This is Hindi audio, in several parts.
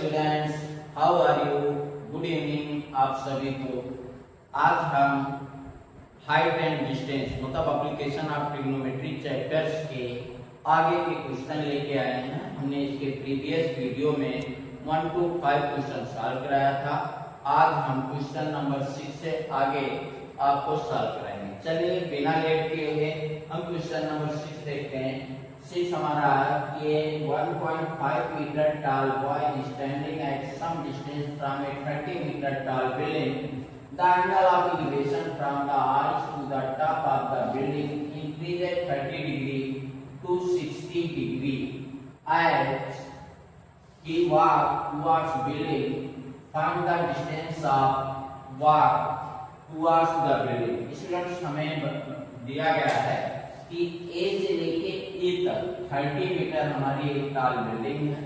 Students, how are you? Good evening आप सभी को। आज हम हाइट एंड डिस्टेंस मतलब एप्लीकेशन ऑफ ट्रिग्नोमेट्री चैप्टर्स के आगे के क्वेश्चन लेके आए हैं। हमने इसके प्रीवियस वीडियो में 1 to 5 क्वेश्चन सॉल्व कराया था। आज हम क्वेश्चन नंबर 6 से आगे आपको सॉल्व कराएंगे। चलिए बिना लेट किए हुए हम क्वेश्चन नंबर 6 देखते हैं। 6 हमारा ये 1.5 metre tall boy is standing at some distance from a 30 meter tall building. The angle of elevation from the arch to the top of the building increases 30 degree to 60 degree. As he walks towards building, find the distance of walk towards the building. Students हमें दिया गया है कि ए से लेके ए तक 30 मीटर हमारी एक टॉल बिल्डिंग है।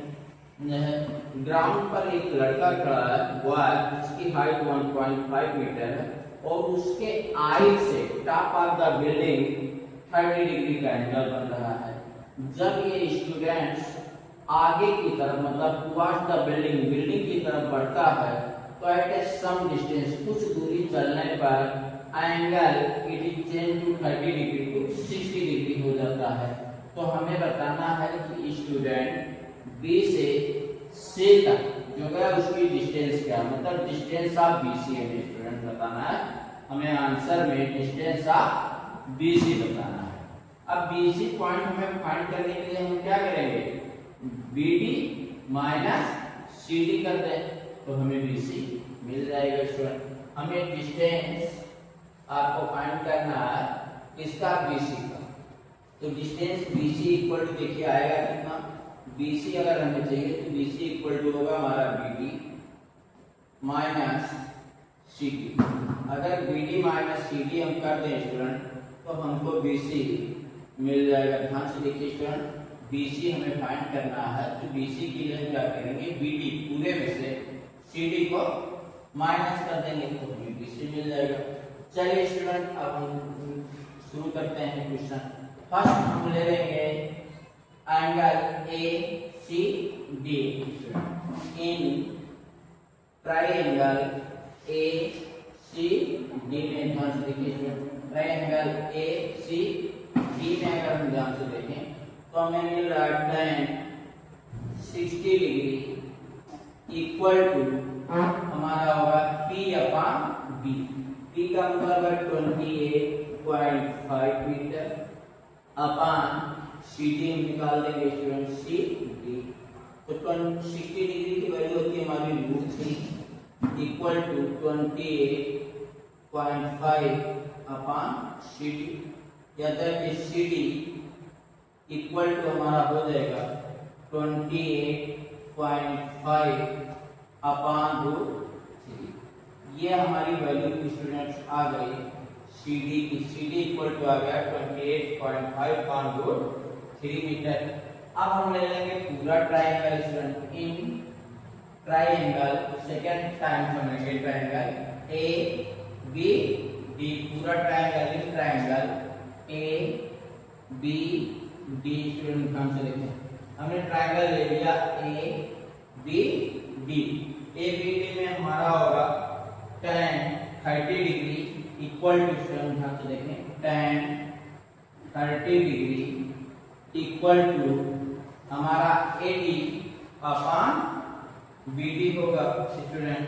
ग्राउंड पर एक लड़का खड़ा है, बॉय जिसकी हाइट 1.5 मीटर है और उसके आई से top of the building 30 degree का एंगल बन रहा है। जब ये स्टूडेंट्स आगे की तरफ मतलब टुवर्ड्स द बिल्डिंग की तरफ बढ़ता है तो एट ए सम डिस्टेंस कुछ दूरी चलने पर angle it is change to 30 degree to 60 degree हो जाता है। तो हमें बताना है कि स्टूडेंट बी से सी तक जो है उसकी डिस्टेंस क्या मतलब डिस्टेंस ऑफ बीसी है। स्टूडेंट बताना है हमें आंसर में डिस्टेंस ऑफ बीसी बताना है। अब बीसी पॉइंट हमें फाइंड करने के लिए हम क्या करेंगे, बीडी माइनस सीडी कर दें तो हमें बीसी मिल जाएगा। स्टूडेंट हमें डिस्टेंस आपको फाइंड करना है इसका बीसी का, तो डिस्टेंस बीसी इक्वल टू देखिए आएगा कितना, बीसी अगर हमें चाहिए तो बीसी इक्वल टू होगा हमारा बीडी माइनस सीडी। अगर बीडी माइनस सीडी हम कर दें स्टूडेंट तो हमको बीसी मिल जाएगा। ध्यान से देखिए स्टूडेंट, बीसी हमें फाइंड करना है तो बीसी के लिए क्या करेंगे, बीडी पूरे में से सीडी को माइनस कर देंगे तो हमें बीसी मिल जाएगा। चलिए स्टूडेंट अब हम शुरू करते हैं क्वेश्चन। फर्स्ट हम ले लेंगे angle A C D in triangle A C D में। ध्यान से देखिए student, triangle A C D में अगर हम ध्यान से देखें तो हमें मिल रहा है tan 60 डिग्री इक्वल टू हमारा होगा P अपॉन B। P का मतलब है 28.5 मीटर अपॉन CD हम निकाल देंगे स्टूडेंट CD। तो 60 डिग्री की वैल्यू होती है हमारी √3 इक्वल टू 28.5 अपॉन CD। या that is CD equal to हमारा हो जाएगा 28.5 अपॉन √3। ये हमारी वैल्यू स्टूडेंट्स आ गई CD की। CD इक्वल टू आ गया 28.5 अपॉन √3 मीटर। अब हम ले लेंगे पूरा triangle student in triangle, second time हम लेंगे ट्रायंगल ए बी डी। पूरा triangle in triangle A B D. Student ध्यान से देखें, हमने ट्रायंगल ले लिया A B D. A B D में हमारा होगा tan 30 degree equal to student ध्यान से देखें tan 30 डिग्री इक्वल टू हमारा AD अपॉन BD होगा स्टूडेंट।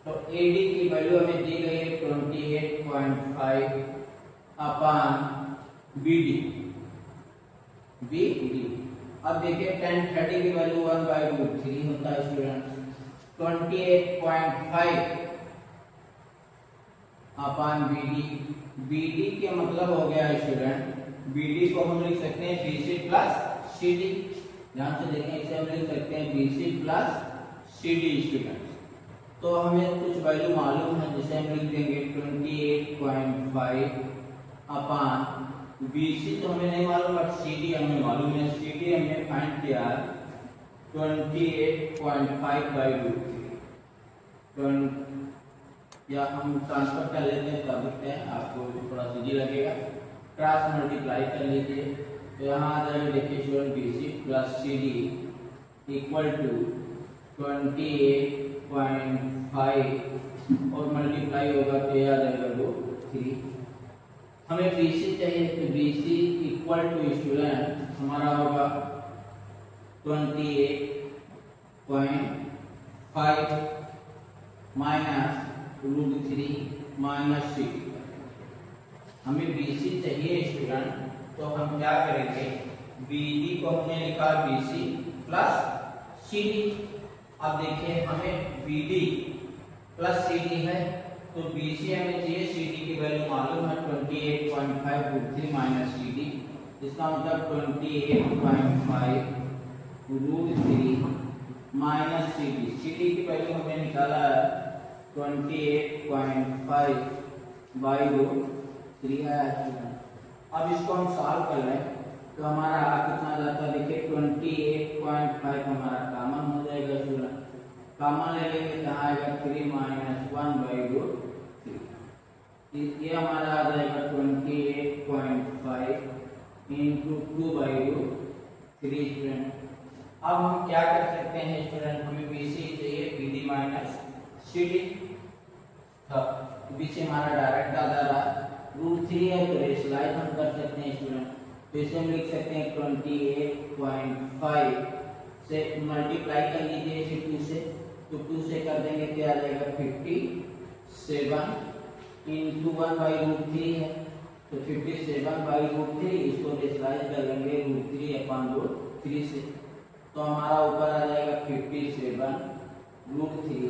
तो AD की वैल्यू हमें दी गई है 28.5 अपॉन BD। अब देखिए tan 30 की वैल्यू 1/√3 होता है स्टूडेंट। 28.5 अपॉन BD के मतलब हो गया स्टूडेंट, BD को हम लिख सकते हैं BC प्लस CD। ध्यान से देखें, इसे हम लिख सकते हैं BC प्लस CD स्टूडेंट। तो हमें कुछ वैल्यू मालूम है जिसे हम लिख देंगे 28.5 अपॉन BC तो हमें नहीं मालूम बट CD हमें मालूम है। CD हमने फाइंड किया 28.5/√3। या हम ट्रांसफर कर लेते हैं तब लिखते हैं, आपको थोड़ा इजी लगेगा। क्रॉस मल्टीप्लाई कर लीजिए तो यहाँ आ जाएगा देखिए student BC plus CD equal to 28.5 और मल्टीप्लाई होगा तो ये आ जाएगा 3। हमें BC चाहिए तो BC इक्वल टू स्टूडेंट हमारा होगा 28.5 माइनस √3 माइनस 6। हमें BC चाहिए स्टूडेंट, तो हम क्या करेंगे, BD को हमने लिखा BC प्लस CD। अब देखिए हमें BD प्लस CD है तो BC हमें चाहिए, CD की वैल्यू मालूम है 28.5 √3 माइनस CD। इसका मतलब 28.5 √3 माइनस CD की वैल्यू हमने निकाला है 28.5 बाई √3 है। अब इसको हम सॉल्व कर लें तो हमारा आ कितना जाता है, देखिए 28.5 हमारा कॉमन हो जाएगा स्टूडेंट। कॉमन ले लेंगे तो आएगा 3 माइनस 1 बाई √3। ये हमारा आ जाएगा 28.5 इंटू 2 बाई √3 स्टूडेंट। अब हम क्या कर सकते हैं स्टूडेंट, हमें BC चाहिए, BD माइनस CD। BC हमारा डायरेक्ट आ जा रहा है, √3 है तो रेशलाइज हम कर सकते हैं स्टूडेंट। तो इसे हम लिख सकते हैं 28.5 से मल्टीप्लाई कर लीजिए इसे 2 से, तो 2 से कर देंगे क्या आ जाएगा 57 इंटू 1 बाई √3 है तो 57 बाई √3, इसको रेशलाइज कर लेंगे √3 से, तो हमारा ऊपर आ जाएगा 57 √3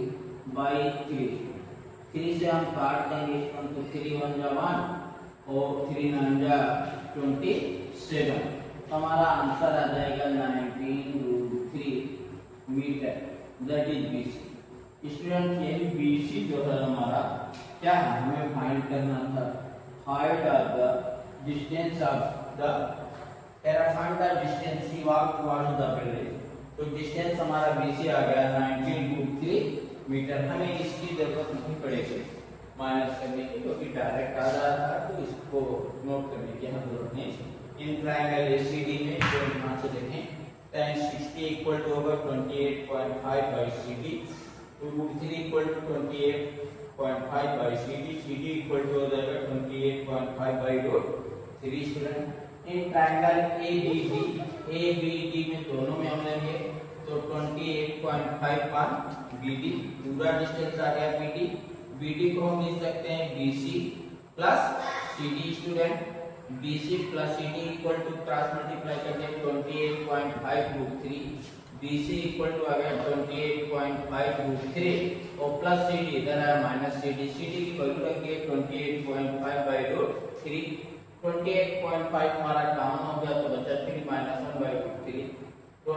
बाई 3। 3 से हम काट देंगे इसको, तो 3 1 जा 1 और 3 9 जा 27। तो हमारा आंसर आ जाएगा 19√3 meter, that is BC। Student ये BC जो है हमारा क्या है, हमें फाइंड करना था height of the distance of the find the distance he walk towards the building. तो डिस्टेंस हमारा BC आ गया 19√3 मीटर। हमें इसकी जरूरत नहीं पड़ेगी माइनस करने की, क्योंकि डायरेक्ट आ रहा था, तो इसको नोट करने की हमें जरूरत नहीं। इन ट्रायंगल ACD में जो यहाँ से देखें tan 60 इक्वल टू होगा 28.5 बाई CD, तो √3 equal to 28.5 by CD, CD equal to हो जाएगा 28.5 by √3 student. In triangle ABD में दोनों में हम लेंगे तो 28.5 पर BD, पूरा डिस्टेंस आ गया BD को हम लिख सकते हैं BC plus CD student. BC plus CD equal to cross multiply करके 28.5 √3, BC इक्वल टू आ गया 28.5 √3 और प्लस CD इधर है माइनस CD की वैल्यू रखिए 28.5 बाई √3। 28.5 हमारा कॉमन हो गया तो बचा 3 माइनस 1 बाई √3। तो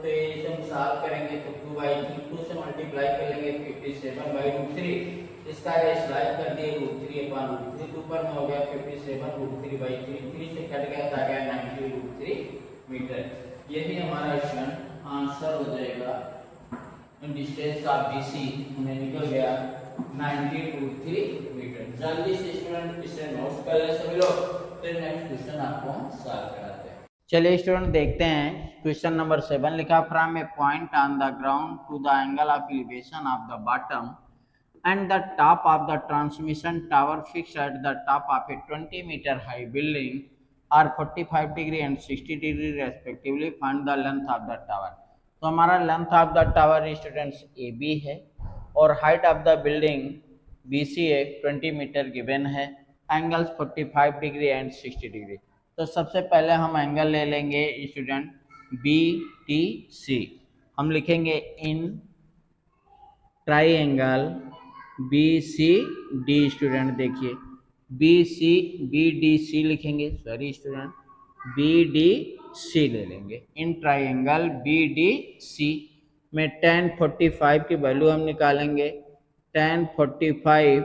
इसे हम सॉल्व करेंगे तो 2 बाई 2 से मल्टीप्लाई कर लेंगे 57 बाई √3। इसका रेशलाइज कर दिए √3/√3, ऊपर में हो गया 57 √3 बाई 3 से कट गया तो आ गया 90√3 मीटर। यही हमारा स्टूडेंट आंसर हो जाएगा। डिस्टेंस ऑफ BC हमें निकल गया 90√3 मीटर। जल्दी से स्टूडेंट इसे नोट कर ले सभी लोग, फिर नेक्स्ट क्वेश्चन आपको सॉल्व कराते हैं। चलिए स्टूडेंट देखते हैं क्वेश्चन नंबर 7 लिखा, from a point on the ground to the angle of elevation of the bottom and the top of the transmission tower fixed at the top of a 20-meter high building are 45 degree and 60 degree respectively, find the length of the tower। तो हमारा length of the tower students AB है और height of the building BC है, 20 मीटर गिवन है, एंगल्स 45 डिग्री एंड 60 डिग्री। तो सबसे पहले हम एंगल ले लेंगे स्टूडेंट BTC। हम लिखेंगे इन ट्राइंगल BCD स्टूडेंट, देखिए BDC लिखेंगे, सॉरी स्टूडेंट BDC ले लेंगे। इन ट्राइंगल BDC में tan 45 की वैल्यू हम निकालेंगे। tan 45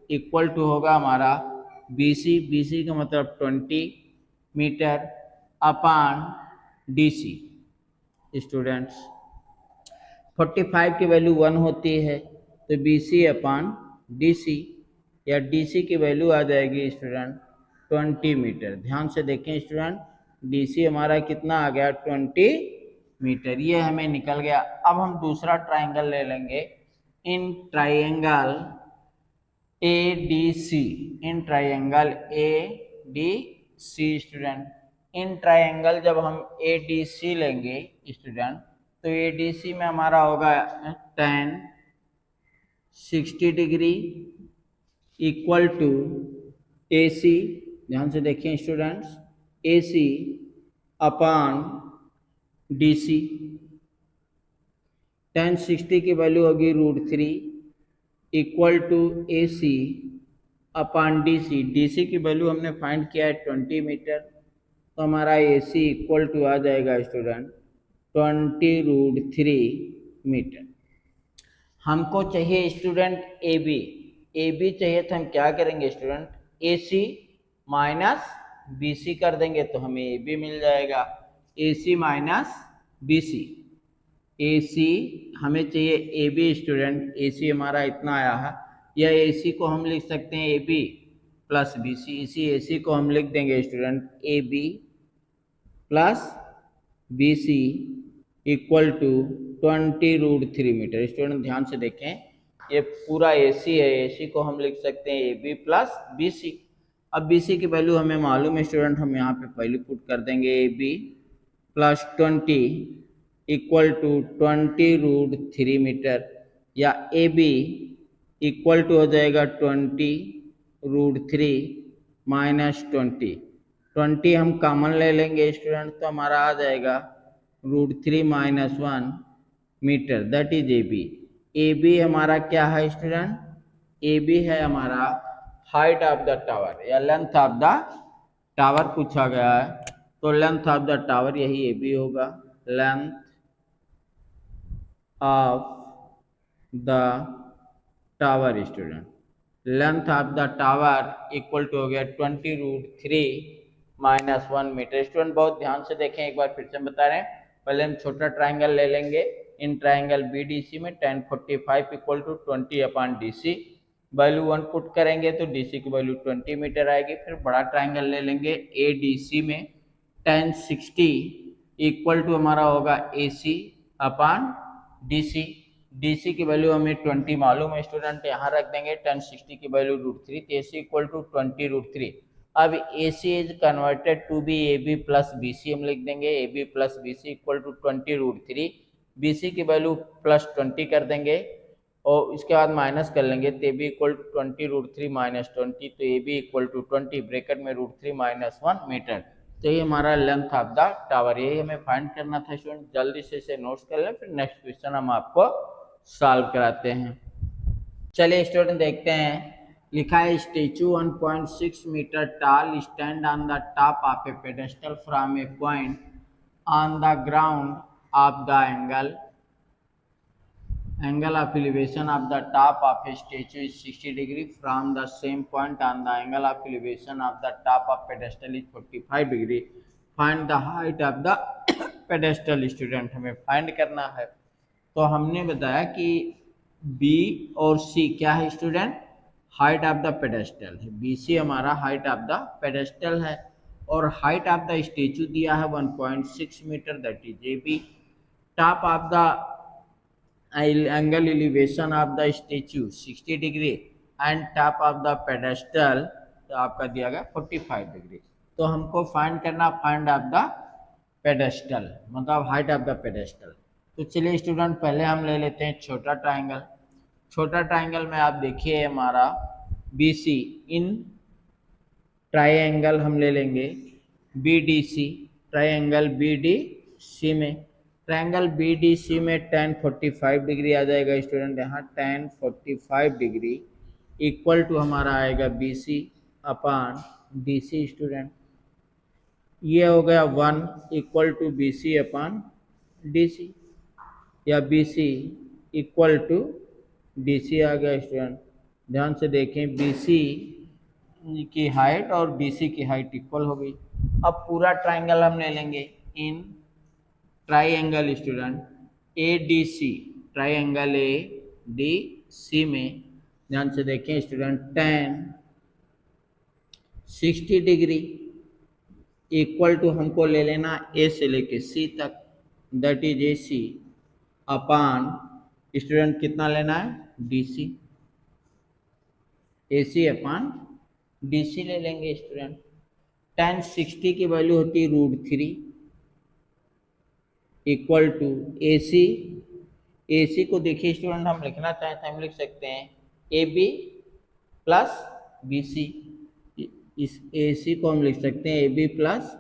इक्वल टू होगा हमारा BC का मतलब 20 मीटर अपान DC। स्टूडेंट्स 45 की वैल्यू 1 होती है तो BC अपान DC या DC की वैल्यू आ जाएगी स्टूडेंट 20 मीटर। ध्यान से देखें स्टूडेंट, DC हमारा कितना आ गया 20 मीटर, ये हमें निकल गया। अब हम दूसरा ट्राइंगल ले लेंगे। In triangle A D C, in triangle A D C student, in triangle जब हम ए डी सी लेंगे स्टूडेंट, तो ए डी सी में हमारा होगा tan 60 degree equal to A C, ध्यान से देखिए students, A C upon D C. tan 60 की वैल्यू होगी √3 equal to A C upon D C. D C की वैल्यू हमने फाइंड किया है 20 मीटर, तो हमारा ए सी इक्वल टू आ जाएगा स्टूडेंट 20√3 मीटर। हमको चाहिए student A B, A B चाहिए तो हम क्या करेंगे student, A C minus B C कर देंगे तो हमें ए बी मिल जाएगा। ए सी माइनस बी सी, ए सी हमें चाहिए ए बी स्टूडेंट, ए सी हमारा इतना आया है, या ए सी को हम लिख सकते हैं A B plus B C. इसी ए सी को हम लिख देंगे student A B plus B C equal to 20√3 metre. Student ध्यान से देखें, ये पूरा ए सी है, ए सी को हम लिख सकते हैं A B plus B C. अब बी सी की वैल्यू हमें मालूम है स्टूडेंट, हम यहाँ पे पहले पुट कर देंगे A B plus 20 equal to 20√3 meter, या ए बी इक्वल टू हो जाएगा 20√3 माइनस 20 हम कॉमन ले लेंगे स्टूडेंट, तो हमारा आ जाएगा √3 minus 1 metre, that is A B. A B हमारा क्या है स्टूडेंट, ए बी है हमारा हाइट ऑफ द टावर या लेंथ ऑफ द टावर पूछा गया है, तो लेंथ ऑफ द टावर यही ए बी होगा। Length of the tower student, length of the tower equal to हो गया 20√3 माइनस 1 मीटर। स्टूडेंट बहुत ध्यान से देखें, एक बार फिर से बता रहे हैं, पहले हम छोटा ट्राइंगल ले लेंगे। In triangle B D C में tan 45 equal to 20 upon D C, value 1 put करेंगे तो डी सी की वैल्यू 20 मीटर आएगी। फिर बड़ा ट्राइंगल ले लेंगे ए डी सी में tan 60 इक्वल टू हमारा होगा ए C upon D C. D C की वैल्यू हमें 20 मालूम है स्टूडेंट, यहाँ रख देंगे tan 60 की वैल्यू √3, तो ए सी इक्वल टू 20√3। अब A C is converted to B A B plus B C, हम लिख देंगे A B plus B C equal to 20√3, B C की वैल्यू प्लस 20 कर देंगे और इसके बाद माइनस कर लेंगे, तो A B equal to 20√3 minus 20, तो A B equal to 20 bracket में √3 माइनस 1 मीटर। तो ये हमारा लेंथ ऑफ द टावर, यही हमें फाइंड करना था स्टूडेंट। जल्दी से इसे नोट्स कर लें, फिर नेक्स्ट क्वेश्चन हम आपको सॉल्व कराते हैं। चलिए स्टूडेंट देखते हैं, लिखा है statue 1.6 meter tall stand on the top of a pedestal from a point on the ground of the angle of elevation of the top of a statue is 60 degree from the same point on the angle of elevation of the top of pedestal is 45 degree. Find the height of the pedestal student, हमें फाइंड करना है। तो हमने बताया कि B और C क्या है student, height of the pedestal है। बी सी हमारा हाइट ऑफ द पेडेस्टल है और हाइट ऑफ द स्टेचू दिया है 1.6 meter, that is A B. Top of the angle elevation of the statue 60 degree and top of the pedestal तो आपका दिया गया 45 डिग्री। तो हमको फाइंड करना फाइंड ऑफ द पेडेस्टल, मतलब हाइट ऑफ द पेडेस्टल। तो चलिए स्टूडेंट पहले हम ले लेते हैं छोटा ट्राइंगल। छोटा ट्राइंगल में आप देखिए हमारा बी सी, इन ट्राइंगल हम ले लेंगे B D C, triangle B D C में, ट्रायंगल बी डी सी में tan 45 डिग्री आ जाएगा स्टूडेंट, यहाँ tan 45 डिग्री इक्वल टू हमारा आएगा B C upon D C student. ये हो गया 1 equal to B C upon D C, या B C equal to D C आ गया स्टूडेंट। ध्यान से देखें, बी सी की हाइट और डी सी की हाइट इक्वल हो गई। अब पूरा ट्राइंगल हम ले लेंगे in triangle student A D C, triangle A D C में ध्यान से देखें student tan 60 degree equal to हमको ले लेना ए से लेके सी तक, that is A C upon student कितना लेना है डी सी, ए सी अपान डी सी ले लेंगे स्टूडेंट। tan 60 की वैल्यू होती है √3 equal to A C, A C को देखिए स्टूडेंट हम लिखना चाहें तो हम लिख सकते हैं A B plus B C, इस ए सी को हम लिख सकते हैं A B plus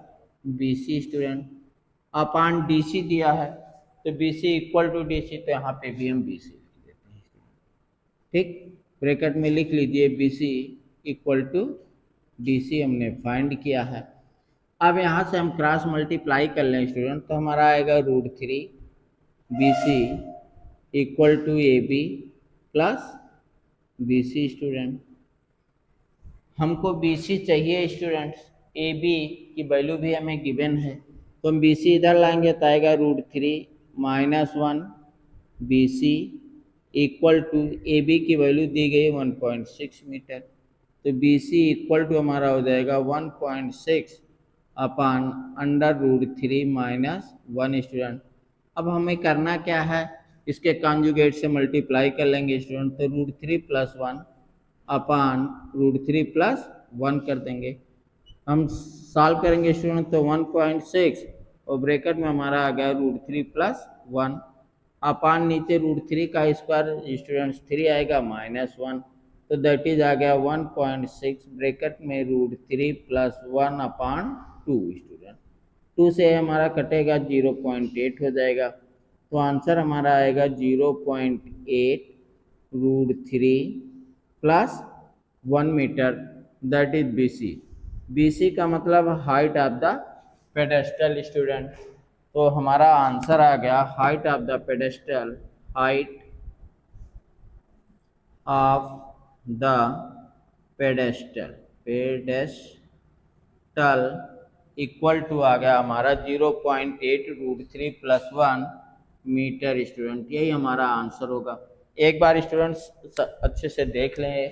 B C student, upon D C दिया है तो B C equal to D C, तो यहाँ पे भी हम बी सी लिख देते हैं। ठीक, ब्रैकेट में लिख लीजिए B C equal to D C हमने फाइंड किया है। अब यहाँ से हम क्रॉस मल्टीप्लाई कर लें स्टूडेंट तो हमारा आएगा √3 B C equal to A B plus B C student. हमको बी सी चाहिए स्टूडेंट्स, ए बी की वैल्यू भी हमें गिवन है तो हम बी सी इधर लाएंगे तो आएगा √3 -1 B C equal to A B की वैल्यू दी गई 1.6 मीटर, तो बी सी इक्वल टू हमारा हो जाएगा 1.6 अपान √3 -1 स्टूडेंट। अब हमें करना क्या है, इसके कॉन्जुगेट से मल्टीप्लाई कर लेंगे स्टूडेंट, तो √3 + 1 अपान √3 + 1 कर देंगे। हम सॉल्व करेंगे स्टूडेंट तो 1.6 और ब्रैकेट में हमारा आ गया √3 + 1 अपान नीचे √3 का स्क्वायर स्टूडेंट्स 3 आएगा -1, तो दैट इज आ गया 1.6 ब्रैकेट में √3 + 1 अपान 2 स्टूडेंट, 2 से हमारा कटेगा 0.8 हो जाएगा, तो आंसर हमारा आएगा 0.8 √3 + 1 metre, that is B C. B C का मतलब height of the pedestal student, तो हमारा आंसर आ गया height of the pedestal, height of the pedestal, pedestal equal to आ गया हमारा 0.8 √3 + 1 मीटर स्टूडेंट, यही हमारा आंसर होगा। एक बार स्टूडेंट्स अच्छे से देख लें,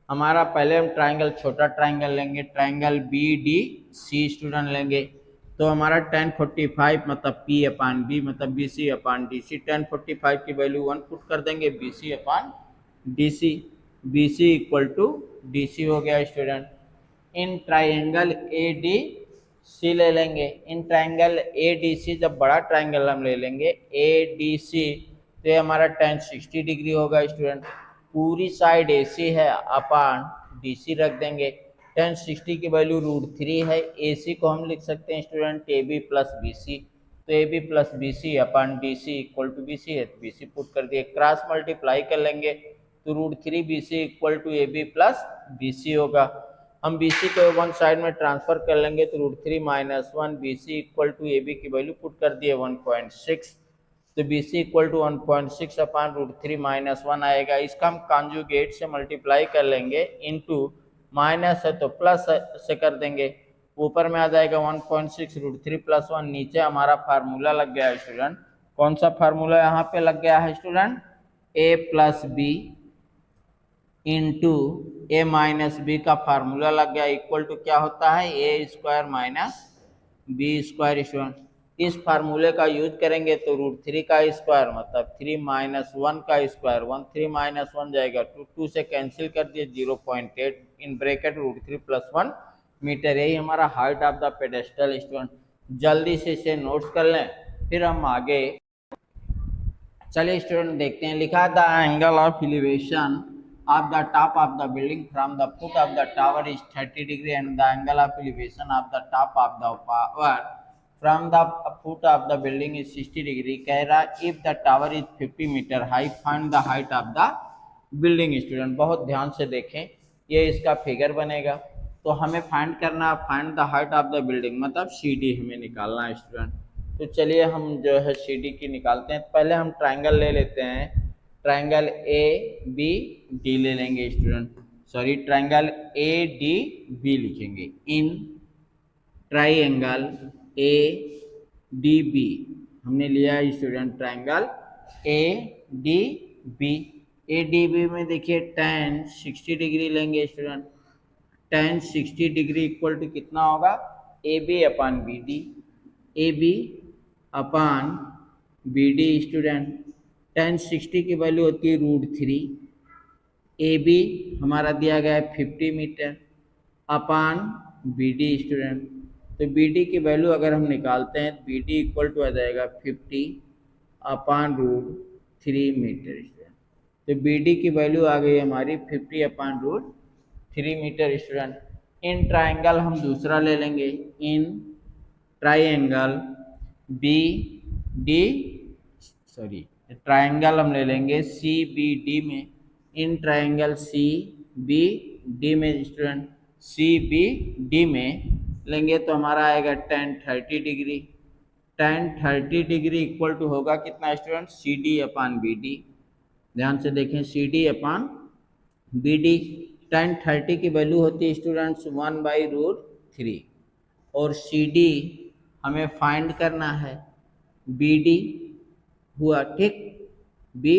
हमारा पहले हम ट्राइंगल छोटा ट्राइंगल लेंगे, triangle B D C student लेंगे, तो हमारा tan 45 मतलब P अपान B मतलब B C upon D C, tan 45 की वैल्यू 1 पुट कर देंगे B C upon D C, B C equal to D C हो गया student. In triangle A D C ले लेंगे, इन ट्राइंगल ए डी सी जब बड़ा ट्राइंगल हम ले लेंगे ए डी सी तो ये हमारा tan 60 डिग्री होगा स्टूडेंट, पूरी साइड ए सी है अपान डी सी रख देंगे, tan 60 की वैल्यू √3 है, ए सी को हम लिख सकते हैं student A B plus B C, तो A B plus B C upon D C equal to B C है, बी सी पुट कर दिए, क्रॉस मल्टीप्लाई कर लेंगे तो √3 B C equal to A B plus B C होगा। हम बी सी को वन साइड में ट्रांसफर कर लेंगे तो √3 - 1 B C equal to A B की वैल्यू पुट कर दिए 1.6, तो B C equal to 1.6 upon √3 - 1 आएगा, इसका हम कॉन्जुगेट से मल्टीप्लाई कर लेंगे, इनटू माइनस है तो प्लस से कर देंगे, ऊपर में आ जाएगा 1.6 √3 + 1, नीचे हमारा फार्मूला लग गया है स्टूडेंट, कौन सा फार्मूला यहाँ पे लग गया है student, a + b into A minus B का फार्मूला लग गया, इक्वल टू क्या होता है a² - b² स्टूडेंट। इस फार्मूले का यूज करेंगे तो √3 का स्क्वायर मतलब 3 - 1 का स्क्वायर, 1 3 - 1 जाएगा 2, 2 से कैंसिल कर दिए 0.8 इन ब्रैकेट √3 + 1 मीटर, यही हमारा height of the pedestal student. जल्दी से इसे नोट्स कर लें फिर हम आगे चलिए स्टूडेंट देखते हैं, लिखा the angle of elevation of the top of the building from the foot of the tower is 30 degree and the angle of elevation of the top of the tower from the foot of the building is 60 degree। कह रहा if the tower is 50 meter high find the height of the building student. बहुत ध्यान से देखें, ये इसका फिगर बनेगा तो हमें फाइंड करना, find the height of the building मतलब सी डी हमें निकालना है स्टूडेंट। तो चलिए हम जो है सी डी की निकालते हैं, पहले हम ट्राइंगल ले लेते हैं, ट्राइंगल ए बी डी ले लेंगे student, sorry triangle A D B लिखेंगे, in triangle A D B हमने लिया है student triangle A D B, A D B में देखिए tan 60 डिग्री लेंगे student, tan 60 degree equal to कितना होगा A B upon B D, A B upon B D student, tan 60 की वैल्यू होती है √3, ए बी हमारा दिया गया है 50 meter upon B D student. तो बी डी की वैल्यू अगर हम निकालते हैं बी डी इक्वल टू आ जाएगा 50 अपान √3 मीटर स्टूडेंट। तो बी डी की वैल्यू आ गई हमारी 50 अपान √3 मीटर स्टूडेंट। इन ट्राइंगल हम दूसरा ले लेंगे, in triangle B D sorry triangle हम ले लेंगे सी बी डी में, in triangle C B D में स्टूडेंट, सी बी डी में लेंगे तो हमारा आएगा tan 30 degree. tan 30 degree equal to होगा कितना student, C D upon B D. ध्यान से देखें, C D upon B D. tan 30 की वैल्यू होती है स्टूडेंट्स 1/√3 और सी डी हमें फाइंड करना है, बी डी हुआ ठीक, बी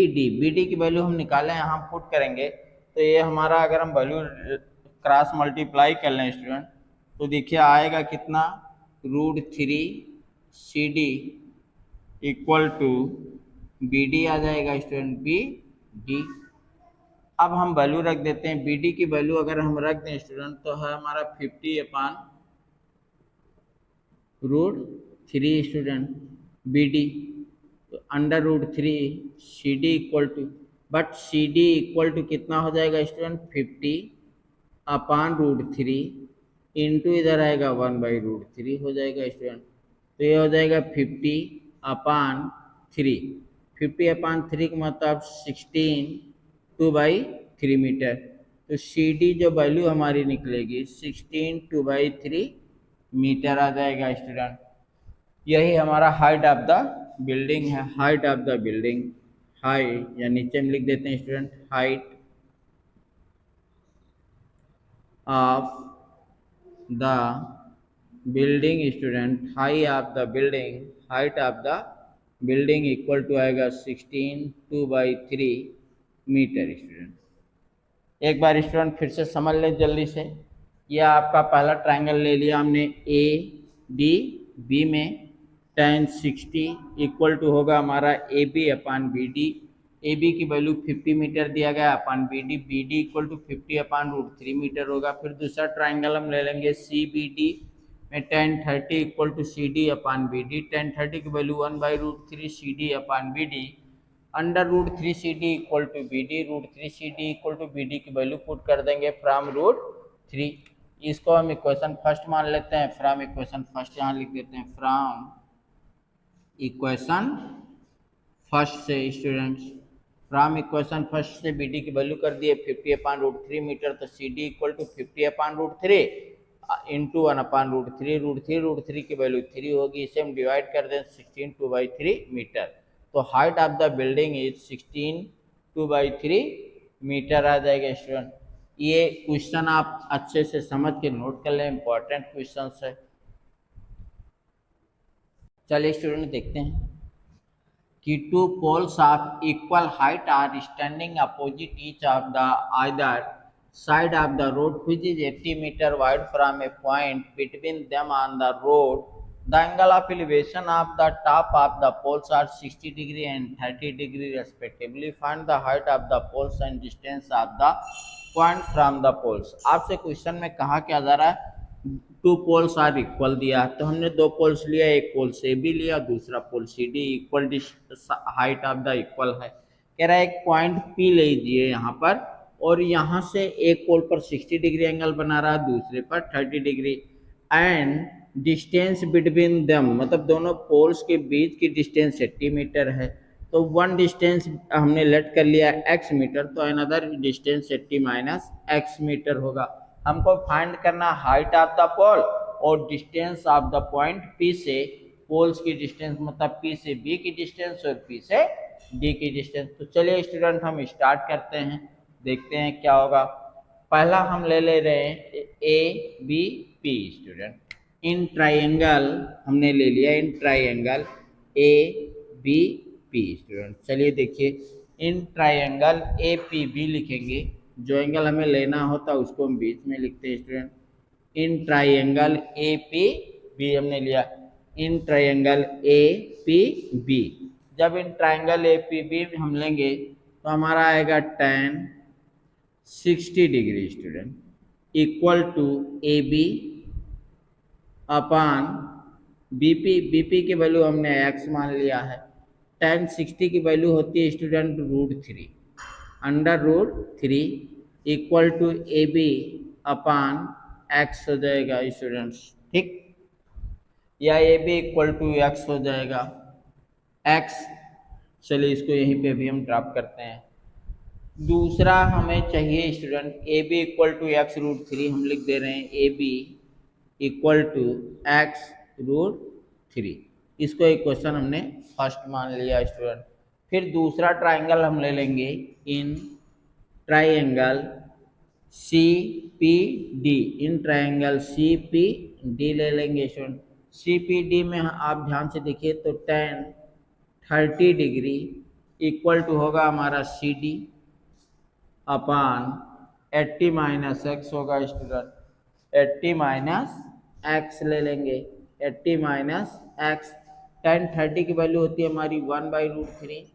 डी की वैल्यू हम निकालें यहाँ पुट करेंगे तो ये हमारा अगर हम वैल्यू क्रॉस मल्टीप्लाई कर लें स्टूडेंट तो देखिए आएगा कितना, √3 C D equal to B D आ जाएगा स्टूडेंट, बी डी। अब हम वैल्यू रख देते हैं, बी डी की वैल्यू अगर हम रख दें स्टूडेंट तो है हमारा 50 अपान √3 स्टूडेंट बी डी, तो under √3 C D equal to, but C D equal to कितना हो जाएगा स्टूडेंट, 50 अपान √3 इंटू इधर आएगा 1/√3 हो जाएगा स्टूडेंट। तो ये हो जाएगा 50 अपान 3, 50 अपान 3 का मतलब 16 2/3 मीटर। तो सी डी जो वैल्यू हमारी निकलेगी 16 2/3 मीटर आ जाएगा स्टूडेंट। यही हमारा हाइट ऑफ द बिल्डिंग है, height of the building, height या नीचे में लिख देते हैं student, height of the building student, height of the building, height of the building equal to आएगा 16 2/3 मीटर स्टूडेंट। एक बार स्टूडेंट फिर से समझ लें जल्दी से, यह आपका पहला ट्रायंगल ले लिया हमने ए डी बी में, tan 60 इक्वल टू होगा हमारा A B upon B D, A B की वैल्यू 50 मीटर दिया गया upon B D equal to 50 upon √3 metre होगा। फिर दूसरा ट्राइंगल हम ले लेंगे सी बी डी में, tan 30 equal to C D upon B D, tan 30 की value 1/√3 C D upon B D, under √3 C D equal to B D, √3 C D equal to B D की वैल्यू पुट कर देंगे फ्रॉम √3। इसको हम इक्वेशन फर्स्ट मान लेते हैं, फ्रॉम इक्वेशन फर्स्ट यहाँ लिख देते हैं, फ्रॉम इक्वेशन फर्स्ट से स्टूडेंट्स, फ्रॉम इक्वेशन फर्स्ट से बी डी की वैल्यू कर दिए 50 अपान √3 मीटर, तो C D equal to 50 upon √3 into 1 upon √3 की वैल्यू 3 होगी, इसे हम डिवाइड कर दें 16 2/3 मीटर। तो height of the building is 16 2/3 metre आ जाएगा स्टूडेंट। ये क्वेश्चन आप अच्छे से समझ के नोट कर लें, इंपॉर्टेंट क्वेश्चन है। चलिए स्टूडेंट देखते हैं कि two poles of equal height are standing opposite each of the either side of the road which is 80 meter wide from a point between them on the road. The angle of elevation of the top of the poles are 60 degree and 30 degree respectively. Find the height of the poles and distance of the point from the poles. आपसे क्वेश्चन में कहा क्या जा रहा है, टू पोल्स आर इक्वल दिया, तो हमने दो पोल्स लिया, एक पोल से बी लिया, दूसरा pole C D, equal height of the equal है। कह रहा है एक पॉइंट पी लीजिए यहाँ पर, और यहाँ से एक पोल पर 60 डिग्री एंगल बना रहा है, दूसरे पर 30 degree, and distance between them मतलब दोनों पोल्स के बीच की डिस्टेंस 80 मीटर है। तो वन डिस्टेंस हमने लेट कर लिया x मीटर, तो another distance 80 minus x metre होगा। हमको फाइंड करना हाइट ऑफ द पोल और distance of the point P से, पोल्स की डिस्टेंस मतलब P से B की डिस्टेंस और P से D की डिस्टेंस। तो चलिए स्टूडेंट हम स्टार्ट करते हैं, देखते हैं क्या होगा। पहला हम ले रहे हैं A B P student, in triangle हमने ले लिया, in triangle A B P student. चलिए देखिए, in triangle A P B लिखेंगे, जो एंगल हमें लेना होता है उसको हम बीच में लिखते हैं student. In triangle A P B हमने लिया, in triangle A P B. जब in triangle A P B हम लेंगे तो हमारा आएगा tan 60 degree student equal to A B upon B P की वैल्यू हमने x मान लिया है। tan 60 की वैल्यू होती है student √3 √3 equal to A B upon x हो जाएगा स्टूडेंट्स, ठीक, या A B equal to x हो जाएगा x। चलिए इसको यहीं पे भी हम ड्रॉप करते हैं। दूसरा हमें चाहिए student A B equal to x√3, हम लिख दे रहे हैं A B equal to x√3। इसको एक क्वेश्चन हमने फर्स्ट मान लिया स्टूडेंट। फिर दूसरा ट्राइंगल हम ले लेंगे in triangle C P D, in triangle C P D ले लेंगे स्टूडेंट। सी पी डी में आप ध्यान से देखिए तो tan 30 डिग्री इक्वल टू होगा हमारा सी डी अपान 80 माइनस एक्स होगा स्टूडेंट, 80 माइनस एक्स ले लेंगे, 80 माइनस एक्स। tan 30 की वैल्यू होती है हमारी 1/√3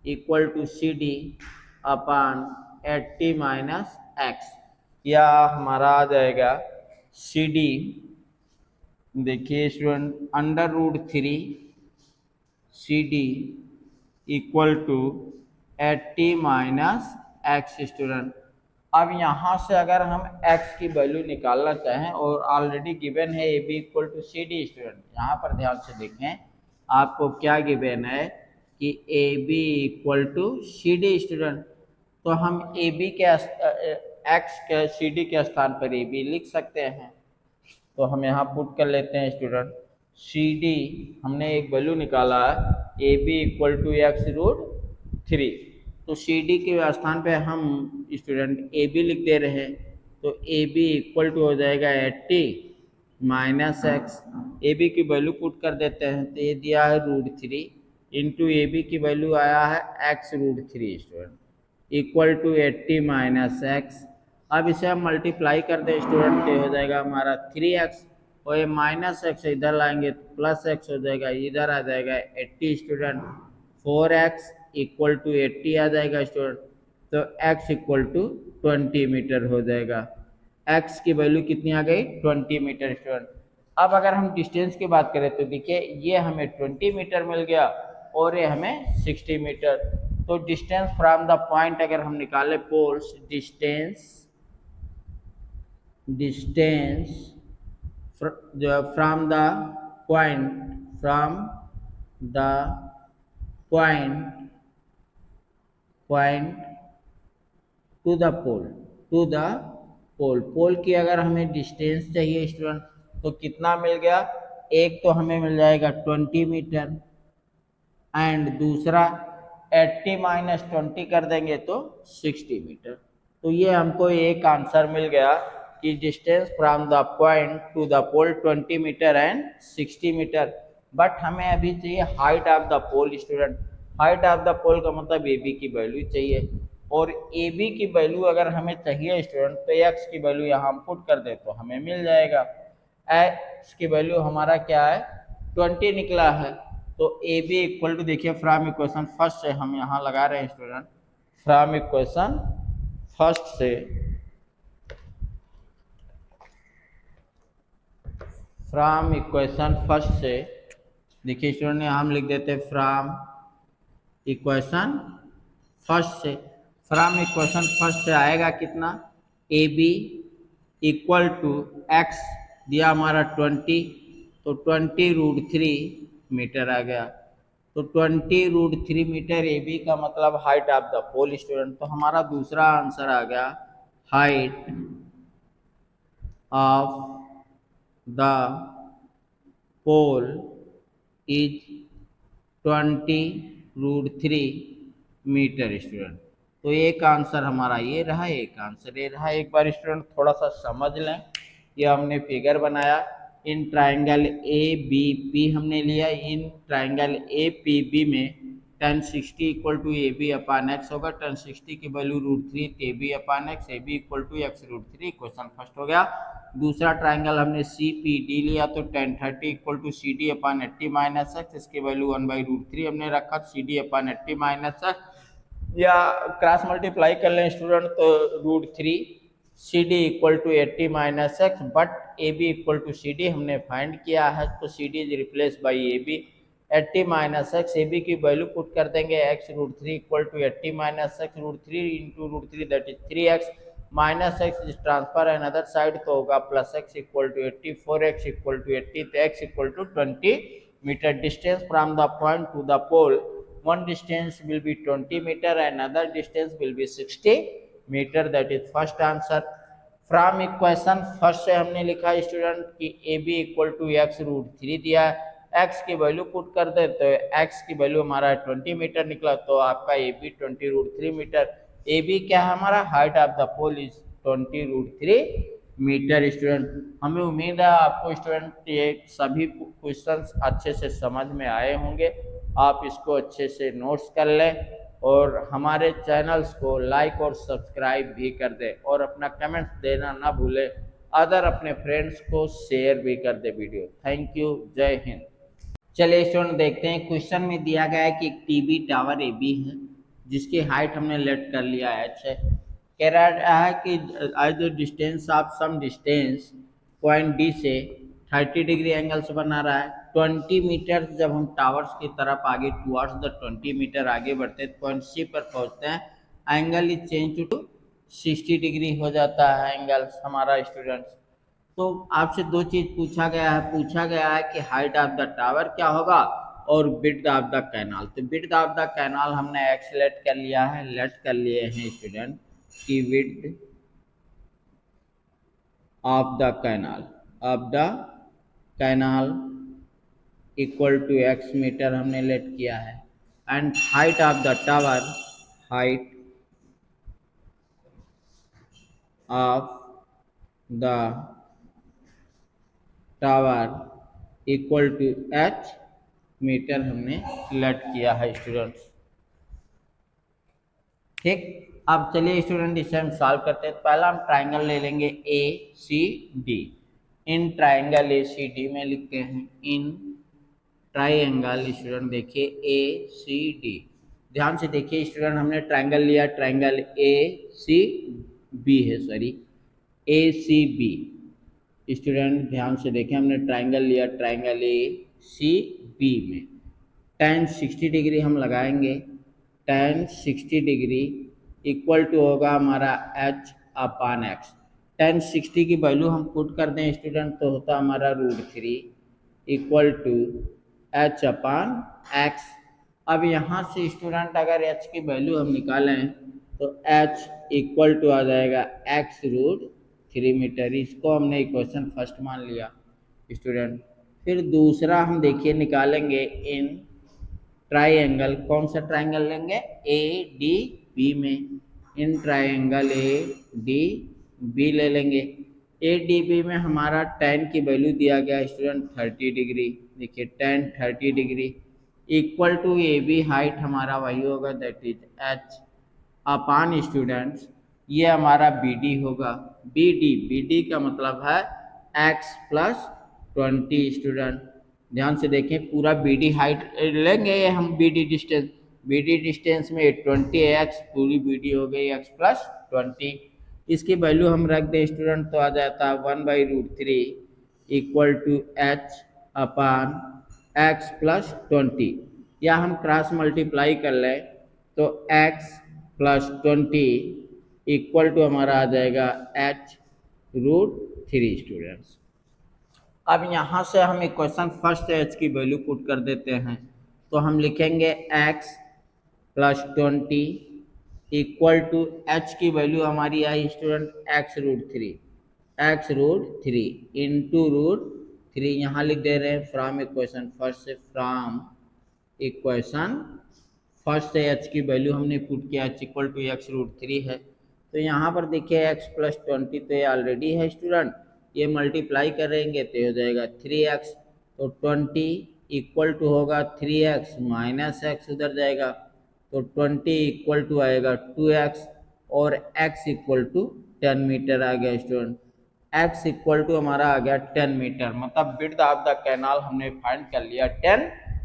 equal to C D upon 80 minus x, या हमारा आ जाएगा सी डी, देखिए student √3 C D equal to 80 minus x student. अब यहाँ से अगर हम x की वैल्यू निकालना चाहें और ऑलरेडी गिवन है A B equal to C D student, यहाँ पर ध्यान से देखें आपको क्या गिवन है कि A B equal to C D student, तो हम ए बी के x के सी डी के स्थान पर ए बी लिख सकते हैं। तो हम यहाँ पुट कर लेते हैं स्टूडेंट, सी डी हमने एक वैल्यू निकाला है A B equal to x√3, तो सी डी के स्थान पे हम स्टूडेंट ए बी लिख दे रहे हैं, तो ए बी इक्वल टू हो जाएगा 80 माइनस एक्स। ए बी की वैल्यू पुट कर देते हैं तो ये दिया है √3 इंटू ए बी की वैल्यू आया है x√3 student equal to 80 minus x. अब इसे हम मल्टीप्लाई कर दें स्टूडेंट तो हो जाएगा हमारा 3x, और ये माइनस एक्स इधर लाएंगे तो प्लस एक्स हो जाएगा, इधर आ जाएगा 80 स्टूडेंट, 4x इक्वल टू 80 आ जाएगा स्टूडेंट, तो x इक्वल टू 20 मीटर हो जाएगा। x की वैल्यू कितनी आ गई 20 मीटर स्टूडेंट। अब अगर हम डिस्टेंस की बात करें तो देखिए ये हमें 20 मीटर मिल गया और ये हमें 60 मीटर। तो डिस्टेंस फ्रॉम द पॉइंट अगर हम निकालें poles, distance from the point to the pole, pole की अगर हमें डिस्टेंस चाहिए स्टूडेंट तो कितना मिल गया, एक तो हमें मिल जाएगा 20 मीटर एंड दूसरा 80 माइनस 20 कर देंगे तो 60 मीटर। तो ये हमको एक आंसर मिल गया कि distance from the point to the pole 20 metre and 60 metre. But हमें अभी चाहिए height of the pole student. Height of the pole का मतलब ए बी की वैल्यू चाहिए, और ए बी की वैल्यू अगर हमें चाहिए स्टूडेंट तो एक्स की वैल्यू यहाँ हम पुट कर दे तो हमें मिल जाएगा। एक्स की वैल्यू हमारा क्या है 20 निकला है, तो ए बी इक्वल टू देखिए फ्रॉम इक्वेशन फर्स्ट से हम यहाँ लगा रहे हैं स्टूडेंट, फ्रॉम इक्वेशन फर्स्ट से देखिए स्टूडेंट यहाँ हम लिख देते हैं फ्रॉम इक्वेशन फर्स्ट से आएगा कितना, A B equal to x दिया हमारा 20, तो 20√3 मीटर आ गया, तो 20√3 मीटर ए बी का मतलब height of the pole student. तो हमारा दूसरा आंसर आ गया height of the pole is 20√3 metre student. तो एक आंसर हमारा ये रहा, एक आंसर ये रहा। एक बार स्टूडेंट थोड़ा सा समझ लें, ये हमने फिगर बनाया, in triangle A B P हमने लिया, in triangle A P B में tan 60 equal to A B upon x होगा। tan 60 की value √3 A B upon x, A B equal to x √3। Question first हो गया। दूसरा ट्राइंगल हमने सी पी डी लिया तो tan 30 equal to C D upon 80 minus x, इसकी वैल्यू 1/√3 हमने रखा, C D upon 80 minus x या क्रॉस मल्टीप्लाई कर लें स्टूडेंट तो √3 C D equal to 80 minus x, but A B equal to C D हमने फाइंड किया है तो C D is replace by A B. 80 minus x, A B की वैल्यू पुट कर देंगे x √3 equal to 80 minus x, √3 into √3 that is 3x minus x is transfer another side तो होगा plus x equal to 80, 4x equal to 80 तो x equal to 20 metre. Distance from the point to the pole, one distance will be 20 meter and another distance will be 60 meter, that is first answer। From equation first से हमने लिखा स्टूडेंट कि A B equal to x √3 दिया है, एक्स की वैल्यू पुट कर दे तो एक्स की वैल्यू हमारा 20 मीटर निकला तो आपका A B 20√3 metre. A B क्या है हमारा, height of the pole is 20√3 metre. Student हमें उम्मीद है आपको स्टूडेंट ये सभी क्वेश्चंस अच्छे से समझ में आए होंगे, आप इसको अच्छे से नोट्स कर लें और हमारे चैनल्स को लाइक और सब्सक्राइब भी कर दें और अपना कमेंट्स देना ना भूलें, अदर अपने फ्रेंड्स को शेयर भी कर दे वीडियो। थैंक यू, जय हिंद। चलिए स्टूडेंट देखते हैं, क्वेश्चन में दिया गया है कि एक टीवी टावर ए बी है जिसकी हाइट हमने लेट कर लिया एच है। कह रहा है कि as the distance of some distance point D से 30 डिग्री एंगल से बना रहा है। 20 मीटर जब हम टावर्स की तरफ आगे टुवर्ड्स द 20 मीटर आगे बढ़ते हैं पॉइंट सी पर पहुंचते हैं, angle is change to 60 degree हो जाता है एंगल हमारा स्टूडेंट्स। तो आपसे दो चीज पूछा गया है कि हाइट ऑफ द टावर क्या होगा और विड्थ ऑफ द कैनाल। तो विड्थ ऑफ द कैनाल हमने एक्स लेट कर लिया है, लेट कर लिए हैं स्टूडेंट की width of the canal equal to x metre हमने लेट किया है and height of the tower, height of the tower equal to H metre हमने लेट किया है स्टूडेंट्स। ठीक, अब चलिए स्टूडेंट इसे हम सॉल्व करते हैं। पहला हम ट्राइंगल ले लेंगे A C D. In triangle A C D में लिखते हैं इन ट्राइंगल स्टूडेंट देखिए ए सी डी। ध्यान से देखिए स्टूडेंट, हमने ट्राइंगल लिया, ट्राइंगल ए सी बी है, सॉरी ए सी बी। स्टूडेंट ध्यान से देखें, हमने ट्राइंगल लिया, ट्राइंगल ए सी बी में tan 60 डिग्री हम लगाएंगे, tan 60 डिग्री इक्वल टू होगा हमारा h अपान एक्स। tan 60 की वैल्यू हम पुट कर दें स्टूडेंट तो होता हमारा √3 equal to h upon x. अब यहाँ से स्टूडेंट अगर h की वैल्यू हम निकालें तो h इक्वल टू आ जाएगा x√3 मीटर। इसको हमने इक्वेशन फर्स्ट मान लिया स्टूडेंट। फिर दूसरा हम देखिए निकालेंगे इन ट्राइंगल, कौन सा ट्राइंगल लेंगे, ए डी बी में। In triangle A D B ले लेंगे। ए डी बी में हमारा tan की वैल्यू दिया गया स्टूडेंट 30 डिग्री। देखिए tan 30 degree equal to A B height हमारा वही होगा that is H upon students ये हमारा बी डी होगा। बी डी का मतलब है x प्लस 20 स्टूडेंट। ध्यान से देखें, पूरा बी डी हाइट लेंगे हम, बी डी डिस्टेंस में 20 है x, पूरी बी डी हो गई x प्लस 20। इसकी वैल्यू हम रख दें स्टूडेंट तो आ जाता है 1/√3 equal to H upon x plus 20, या हम क्रॉस मल्टीप्लाई कर लें तो x प्लस 20 इक्वल टू हमारा आ जाएगा h√3 स्टूडेंट्स। अब यहाँ से हम इक्वेशन फर्स्ट से h की वैल्यू पुट कर देते हैं तो हम लिखेंगे x plus 20 equal to h की वैल्यू हमारी आई स्टूडेंट x√3 इंटू √3 यहाँ लिख दे रहे हैं फ्रॉम इक्वेशन फर्स्ट से, फ्रॉम इक्वेशन फर्स्ट से h की वैल्यू हमने पुट किया h इक्वल टू x√3 है। तो यहाँ पर देखिए x प्लस 20 तो ये ऑलरेडी है स्टूडेंट, ये मल्टीप्लाई करेंगे तो हो जाएगा 3x, तो 20 इक्वल टू होगा 3x माइनस एक्स उधर जाएगा तो 20 इक्वल टू आएगा 2x और x इक्वल टू 10 मीटर आ गया स्टूडेंट। x इक्वल टू हमारा आ गया 10 मीटर, मतलब विड्थ ऑफ द कैनाल हमने फाइंड कर लिया 10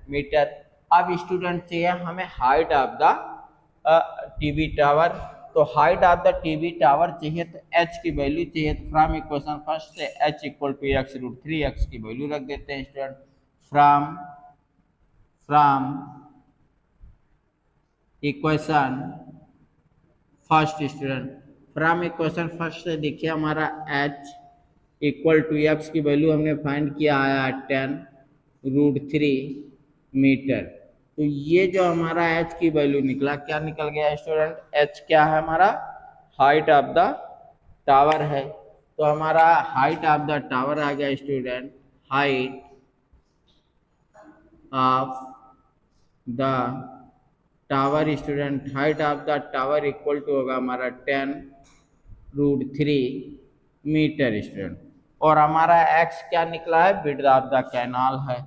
मीटर। अब स्टूडेंट चाहिए हमें height of the TV tower. तो height of the TV tower चाहिए तो h की वैल्यू चाहिए, तो फ्रॉम इक्वेशन फर्स्ट से h equal to x root 3x की वैल्यू रख देते हैं student. From equation first student, from equation first से देखिए हमारा h इक्वल टू एक्स की वैल्यू हमने फाइंड किया आया 10 रूट 3 मीटर। तो ये जो हमारा h की वैल्यू निकला, क्या निकल गया स्टूडेंट, h क्या है हमारा, हाइट ऑफ द टावर है। तो हमारा हाइट ऑफ द टावर आ गया student, height of the tower student, height of the tower equal to होगा हमारा 10 रूट 3 मीटर स्टूडेंट। और हमारा x क्या निकला है, विड्थ ऑफ द कैनाल है।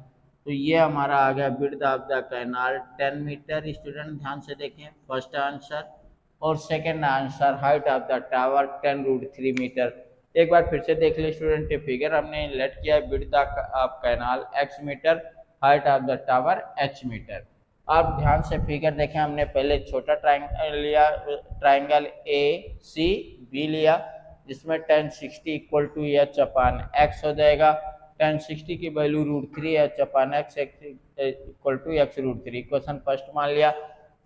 तो ये हमारा आ गया width of the canal 10 metre student. ध्यान से देखें फर्स्ट आंसर, और second answer height of the tower 10 root 3 metre. एक बार फिर से देख ले स्टूडेंट, ये फिगर हमने लेट किया है width of canal x metre, height of the tower h metre. अब ध्यान से फिगर देखें, हमने पहले छोटा ट्राइंगल लिया, ट्राइंगल ACB लिया, जिसमें tan 60 equal to H upon x हो जाएगा। tan 60 की value root 3 H upon x equal to x root 3, equation first मान लिया।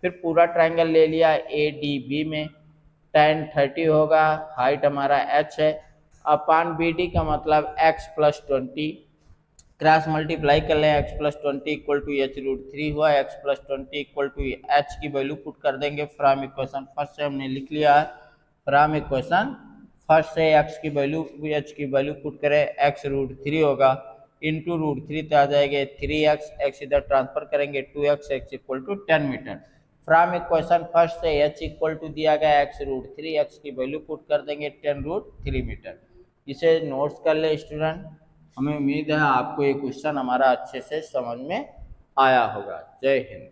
फिर पूरा ट्राइंगल ले लिया ADB में, tan 30 होगा, हाइट हमारा h है, अपान BD का मतलब x प्लस 20, क्रॉस मल्टीप्लाई कर लें, x plus 20 equal to H root 3 हुआ, x plus 20 equal to h की वैल्यू पुट कर देंगे। फ्रॉम इक्वेशन फर्स्ट से हमने लिख लिया है, फ्रॉम इक्वेशन फर्स्ट से x की वैल्यू h की वैल्यू पुट करें, x रूट 3 होगा इंटू रूट 3 तो आ जाएंगे 3x, x इधर ट्रांसफर करेंगे 2x, x equal to 10 metre. From equation first से h इक्वल टू दिया गया x रूट 3, x की वैल्यू पुट कर देंगे 10 रूट 3 मीटर। इसे नोट्स कर ले स्टूडेंट। हमें उम्मीद है आपको ये क्वेश्चन हमारा अच्छे से समझ में आया होगा। जय हिंद।